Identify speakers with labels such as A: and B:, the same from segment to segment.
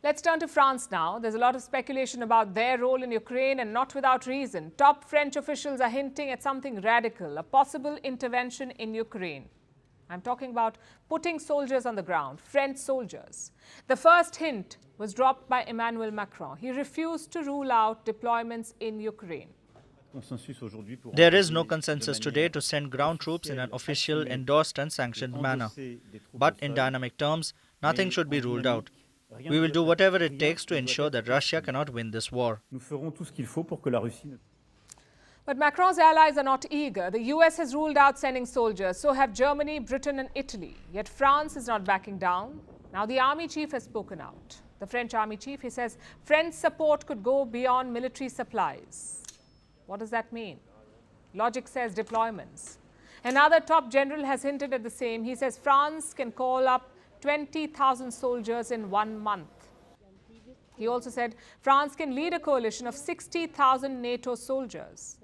A: Let's turn to France now. There's a lot of speculation about their role in Ukraine, and not without reason. Top French officials are hinting at something radical, a possible intervention in Ukraine. I'm talking about putting soldiers on the ground, French soldiers. The first hint was dropped by Emmanuel Macron. He refused to rule out deployments in Ukraine.
B: There is no consensus today to send ground troops in an official, endorsed and sanctioned manner. But in dynamic terms, nothing should be ruled out. We will do whatever it takes to ensure that Russia cannot win this war.
A: But Macron's allies are not eager. The US has ruled out sending soldiers, so have Germany, Britain and Italy. Yet France is not backing down. Now the army chief has spoken out. The French army chief, he says French support could go beyond military supplies. What does that mean? Logic says deployments. Another top general has hinted at the same. He says France can call up 20,000 soldiers in 1 month. He also said France can lead a coalition of 60,000 NATO soldiers.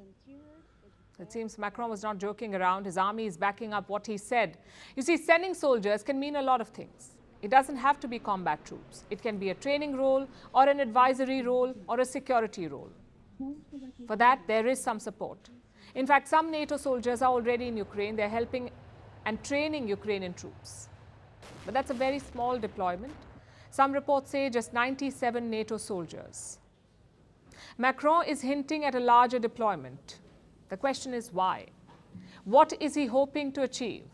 A: It seems Macron was not joking around. His army is backing up what he said. You see, sending soldiers can mean a lot of things. It doesn't have to be combat troops. It can be a training role or an advisory role or a security role. For that, there is some support. In fact, some NATO soldiers are already in Ukraine. They're helping and training Ukrainian troops. But that's a very small deployment. Some reports say just 97 NATO soldiers. Macron is hinting at a larger deployment. The question is why? What is he hoping to achieve?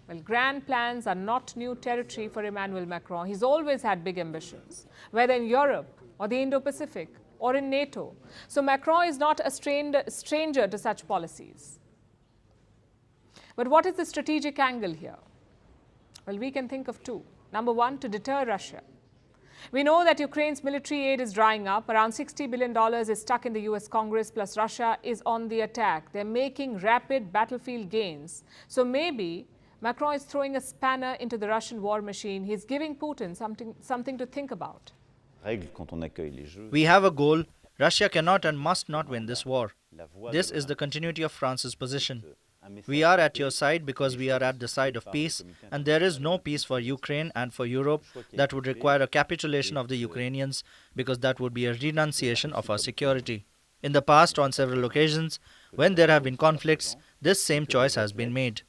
A: Well, grand plans are not new territory for Emmanuel Macron. He's always had big ambitions, whether in Europe or the Indo-Pacific or in NATO. So Macron is not a stranger to such policies. But what is the strategic angle here? Well, we can think of two. Number one, to deter Russia. We know that Ukraine's military aid is drying up. Around $60 billion is stuck in the US Congress, plus Russia is on the attack. They're making rapid battlefield gains. So maybe Macron is throwing a spanner into the Russian war machine. He's giving Putin something to think about.
B: We have a goal. Russia cannot and must not win this war. This is the continuity of France's position. We are at your side because we are at the side of peace, and there is no peace for Ukraine and for Europe that would require a capitulation of the Ukrainians, because that would be a renunciation of our security. In the past, on several occasions, when there have been conflicts, this same choice has been made.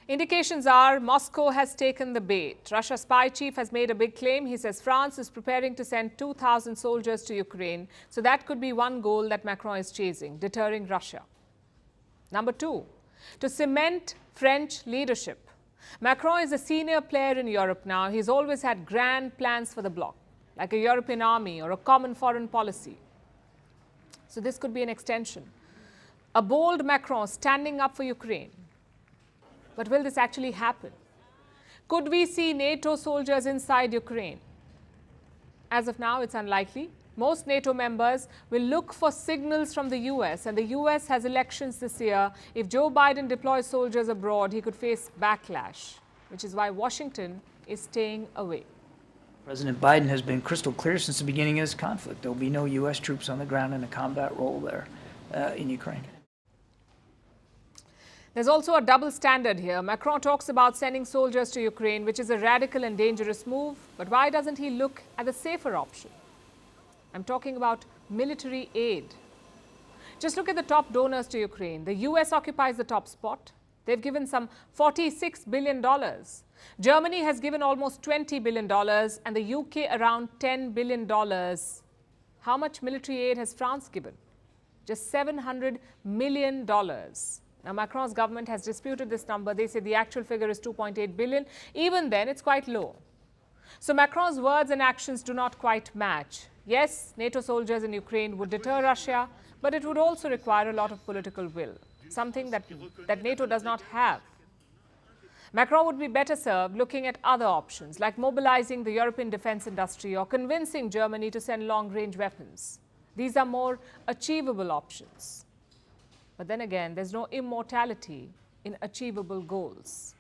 A: Indications are Moscow has taken the bait. Russia's spy chief has made a big claim. He says France is preparing to send 2,000 soldiers to Ukraine. So that could be one goal that Macron is chasing, deterring Russia. Number two, to cement French leadership. Macron is a senior player in Europe now. He's always had grand plans for the bloc, like a European army or a common foreign policy. So this could be an extension. A bold Macron standing up for Ukraine. But will this actually happen? Could we see NATO soldiers inside Ukraine? As of now, it's unlikely. Most NATO members will look for signals from the US, and the US has elections this year. If Joe Biden deploys soldiers abroad, he could face backlash, which is why Washington is staying away.
C: President Biden has been crystal clear since the beginning of this conflict. There will be no US troops on the ground in a combat role there in Ukraine.
A: There's also a double standard here. Macron talks about sending soldiers to Ukraine, which is a radical and dangerous move. But why doesn't he look at the safer option? I'm talking about military aid. Just look at the top donors to Ukraine. The US occupies the top spot. They've given some $46 billion. Germany has given almost $20 billion and the UK around $10 billion. How much military aid has France given? Just $700 million. Now, Macron's government has disputed this number. They say the actual figure is 2.8 billion. Even then, it's quite low. So Macron's words and actions do not quite match. Yes, NATO soldiers in Ukraine would deter Russia, but it would also require a lot of political will, something that NATO does not have. Macron would be better served looking at other options, like mobilizing the European defense industry or convincing Germany to send long-range weapons. These are more achievable options. But then again, there's no immortality in achievable goals.